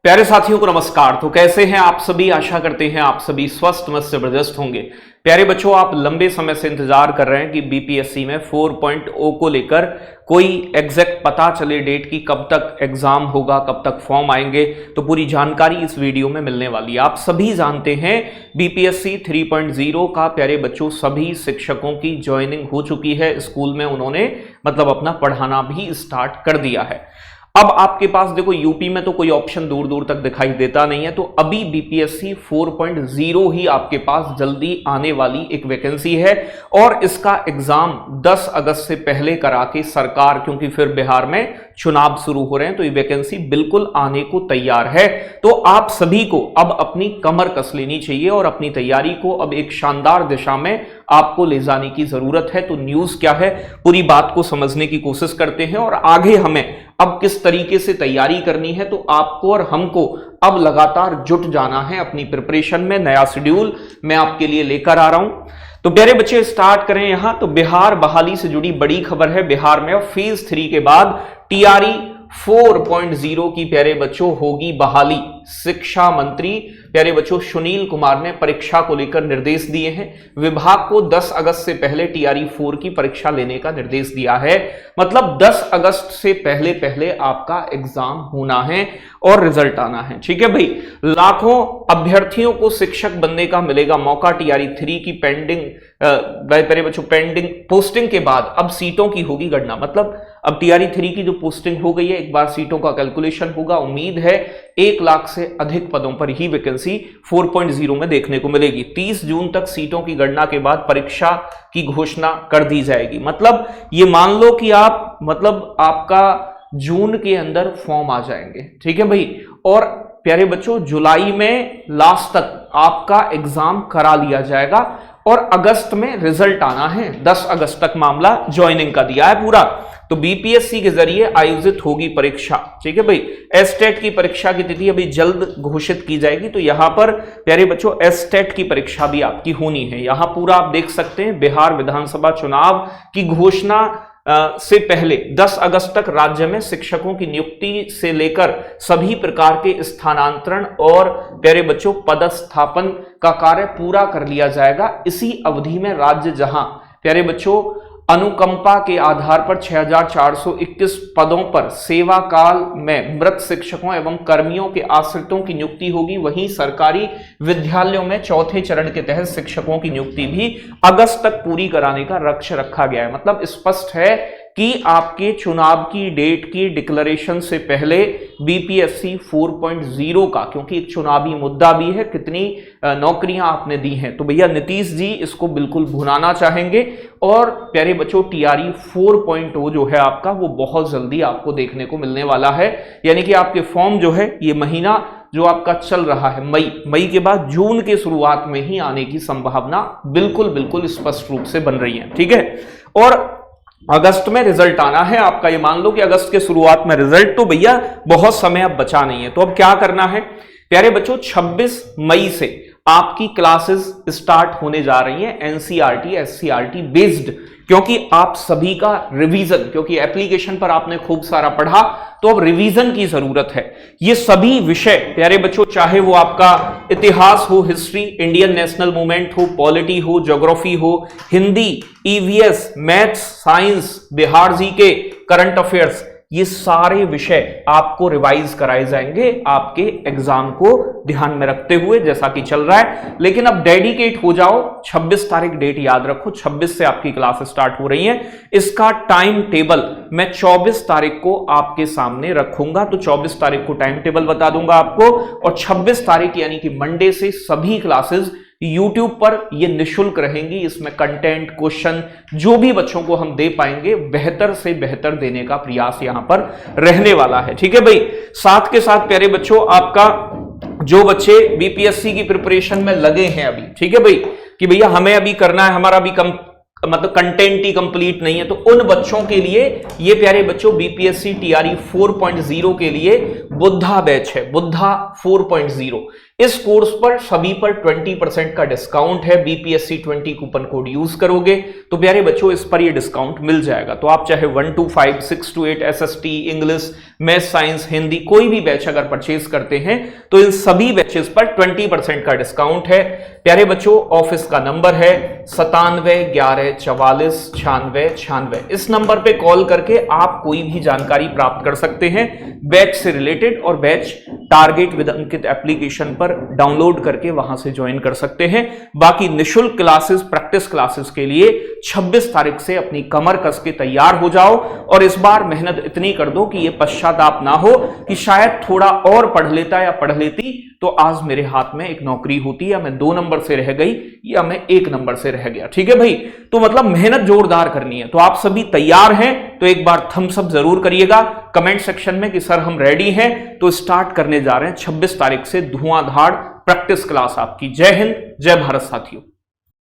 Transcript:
प्यारे साथियों को नमस्कार। तो कैसे हैं आप सभी? आशा करते हैं आप सभी स्वस्थ मस्त जबरदस्त होंगे। प्यारे बच्चों, आप लंबे समय से इंतजार कर रहे हैं कि बीपीएससी में 4.0 को लेकर कोई एग्जैक्ट पता चले डेट की, कब तक एग्जाम होगा, कब तक फॉर्म आएंगे। तो पूरी जानकारी इस वीडियो में मिलने वाली है। आप सभी जानते हैं बीपीएससी 3.0 का प्यारे बच्चों सभी शिक्षकों की ज्वाइनिंग हो चुकी है। स्कूल में उन्होंने अपना पढ़ाना भी स्टार्ट कर दिया है। अब आपके पास देखो, यूपी में तो कोई ऑप्शन दूर दूर तक दिखाई देता नहीं है, तो अभी बीपीएससी 4.0 ही आपके पास जल्दी आने वाली एक वैकेंसी है और इसका एग्जाम 10 अगस्त से पहले करा के सरकार, क्योंकि फिर बिहार में चुनाव शुरू हो रहे हैं, तो ये वैकेंसी बिल्कुल आने को तैयार है। तो आप सभी को अब अपनी कमर कस लेनी चाहिए और अपनी तैयारी को अब एक शानदार दिशा में आपको ले जाने की जरूरत है। तो न्यूज क्या है, पूरी बात को समझने की कोशिश करते हैं और आगे हमें अब किस तरीके से तैयारी करनी है। तो आपको और हमको अब लगातार जुट जाना है अपनी प्रिपरेशन में। नया शेड्यूल मैं आपके लिए लेकर आ रहा हूं। तो प्यारे बच्चे, स्टार्ट करें यहां। तो बिहार बहाली से जुड़ी बड़ी खबर है। बिहार में फेज 3 के बाद टीआरई 4.0 की प्यारे बच्चों होगी बहाली। शिक्षा मंत्री प्यारे बच्चों सुनील कुमार ने परीक्षा को लेकर निर्देश दिए हैं। विभाग को 10 अगस्त से पहले टीआरई 4 की परीक्षा लेने का निर्देश दिया है। मतलब 10 अगस्त से पहले पहले आपका एग्जाम होना है और रिजल्ट आना है। ठीक है भाई। लाखों अभ्यर्थियों को शिक्षक बनने का मिलेगा मौका। टीआरई 3 की प्यारे बच्चों पेंडिंग पोस्टिंग के बाद अब सीटों की होगी गणना। मतलब अब टीआरई 3 की जो पोस्टिंग हो गई है, एक बार सीटों का कैलकुलेशन होगा। उम्मीद है 1 लाख से अधिक पदों पर ही वैकेंसी 4.0 में देखने को मिलेगी। 30 जून तक सीटों की गणना के बाद परीक्षा की घोषणा कर दी जाएगी। मतलब ये मान लो कि आपका जून के अंदर फॉर्म आ जाएंगे। ठीक है भाई। और प्यारे बच्चों जुलाई में लास्ट तक आपका एग्जाम करा लिया जाएगा और अगस्त में रिजल्ट आना है। 10 अगस्त तक मामला ज्वाइनिंग का दिया है पूरा। तो बीपीएससी के जरिए आयोजित होगी परीक्षा। ठीक है भाई। एसटेट की परीक्षा की तिथि अभी जल्द घोषित की जाएगी। तो यहां पर प्यारे बच्चों एसटेट की परीक्षा भी आपकी होनी है। यहां पूरा आप देख सकते हैं बिहार विधानसभा चुनाव की घोषणा से पहले 10 अगस्त तक राज्य में शिक्षकों की नियुक्ति से लेकर सभी प्रकार के स्थानांतरण और प्यारे बच्चों पदस्थापन का कार्य पूरा कर लिया जाएगा। इसी अवधि में राज्य जहां प्यारे बच्चों अनुकंपा के आधार पर 6421 पदों पर सेवा काल में मृत शिक्षकों एवं कर्मियों के आश्रितों की नियुक्ति होगी, वहीं सरकारी विद्यालयों में चौथे चरण के तहत शिक्षकों की नियुक्ति भी अगस्त तक पूरी कराने का लक्ष्य रखा गया है। मतलब स्पष्ट है कि आपके चुनाव की डेट की डिक्लेरेशन से पहले बीपीएससी 4.0 का, क्योंकि एक चुनावी मुद्दा भी है, कितनी नौकरियां आपने दी हैं, तो भैया नीतीश जी इसको बिल्कुल भुनाना चाहेंगे। और प्यारे बच्चों टीआरई 4.0 जो है आपका, वो बहुत जल्दी आपको देखने को मिलने वाला है। यानी कि आपके फॉर्म जो है ये महीना जो आपका चल रहा है मई के बाद जून के शुरुआत में ही आने की संभावना बिल्कुल स्पष्ट रूप से बन रही है। ठीक है। और अगस्त में रिजल्ट आना है आपका। ये मान लो कि अगस्त के शुरुआत में रिजल्ट, तो भैया बहुत समय अब बचा नहीं है। तो अब क्या करना है प्यारे बच्चों, 26 मई से आपकी क्लासेस स्टार्ट होने जा रही हैं एनसीईआरटी एससीईआरटी बेस्ड, क्योंकि आप सभी का रिवीजन, क्योंकि एप्लीकेशन पर आपने खूब सारा पढ़ा, तो अब रिवीजन की जरूरत है। ये सभी विषय प्यारे बच्चों, चाहे वो आपका इतिहास हो, हिस्ट्री, इंडियन नेशनल मूवमेंट हो, पॉलिटी हो, ज्योग्राफी हो, Hindi, EVS, maths, science, Bihar GK, current affairs, ये सारे विषय आपको रिवाइज कराए जाएंगे आपके एग्जाम को ध्यान में रखते हुए, जैसा कि चल रहा है। लेकिन अब डेडिकेट हो जाओ। 26 तारीख डेट याद रखो, 26 से आपकी क्लास स्टार्ट हो रही है। इसका टाइम टेबल मैं 24 तारीख को आपके सामने रखूंगा। तो 24 तारीख को टाइम टेबल बता दूंगा आपको, और 26 तारीख यानी कि मंडे से सभी क्लासेस YouTube पर ये निशुल्क रहेंगी। इसमें कंटेंट, क्वेश्चन जो भी बच्चों को हम दे पाएंगे बेहतर से बेहतर देने का प्रयास यहां पर रहने वाला है। ठीक है भाई। साथ के साथ प्यारे बच्चों, आपका जो बच्चे बीपीएससी की प्रिपरेशन में लगे हैं अभी, ठीक है भाई, कि भैया हमें अभी करना है, हमारा अभी कंटेंट ही कंप्लीट नहीं है, तो उन बच्चों के लिए ये प्यारे बच्चों बीपीएससी टीआरई 4.0 के लिए बुद्धा बैच है। बुद्धा 4.0 इस कोर्स पर सभी पर 20% का डिस्काउंट है। बीपीएससी 20 कूपन कोड यूज करोगे तो प्यारे बच्चों इस पर ये डिस्काउंट मिल जाएगा। तो आप चाहे 1 to 5, 6 to 8 SST, English, math, science, Hindi कोई भी बैच अगर परचेज करते हैं तो इन सभी बैचेस पर 20% का डिस्काउंट है। प्यारे बच्चों ऑफिस का नंबर है 9711449696। इस नंबर पे कॉल करके आप कोई भी जानकारी प्राप्त कर सकते हैं बैच से रिलेटेड, और batch target with Ankit application पर डाउनलोड करके वहां से ज्वाइन कर सकते हैं। बाकी निशुल्क क्लासेस, प्रैक्टिस क्लासेस के लिए 26 तारीख से अपनी कमर कस के तैयार हो जाओ, और इस बार मेहनत इतनी कर दो कि यह पश्चाताप ना हो कि शायद थोड़ा और पढ़ लेता या पढ़ लेती तो आज मेरे हाथ में एक नौकरी होती, या मैं 2 नंबर से रह गई या मैं 1 नंबर से रह गया। ठीक है भाई, तो मतलब मेहनत जोरदार करनी है। तो आप सभी तैयार हैं तो एक बार थम्स अप जरूर करिएगा कमेंट सेक्शन में कि सर हम रेडी हैं। तो स्टार्ट करने जा रहे हैं 26 तारीख से धुआंधार प्रैक्टिस क्लास आपकी। जय हिंद, जय भारत साथियों।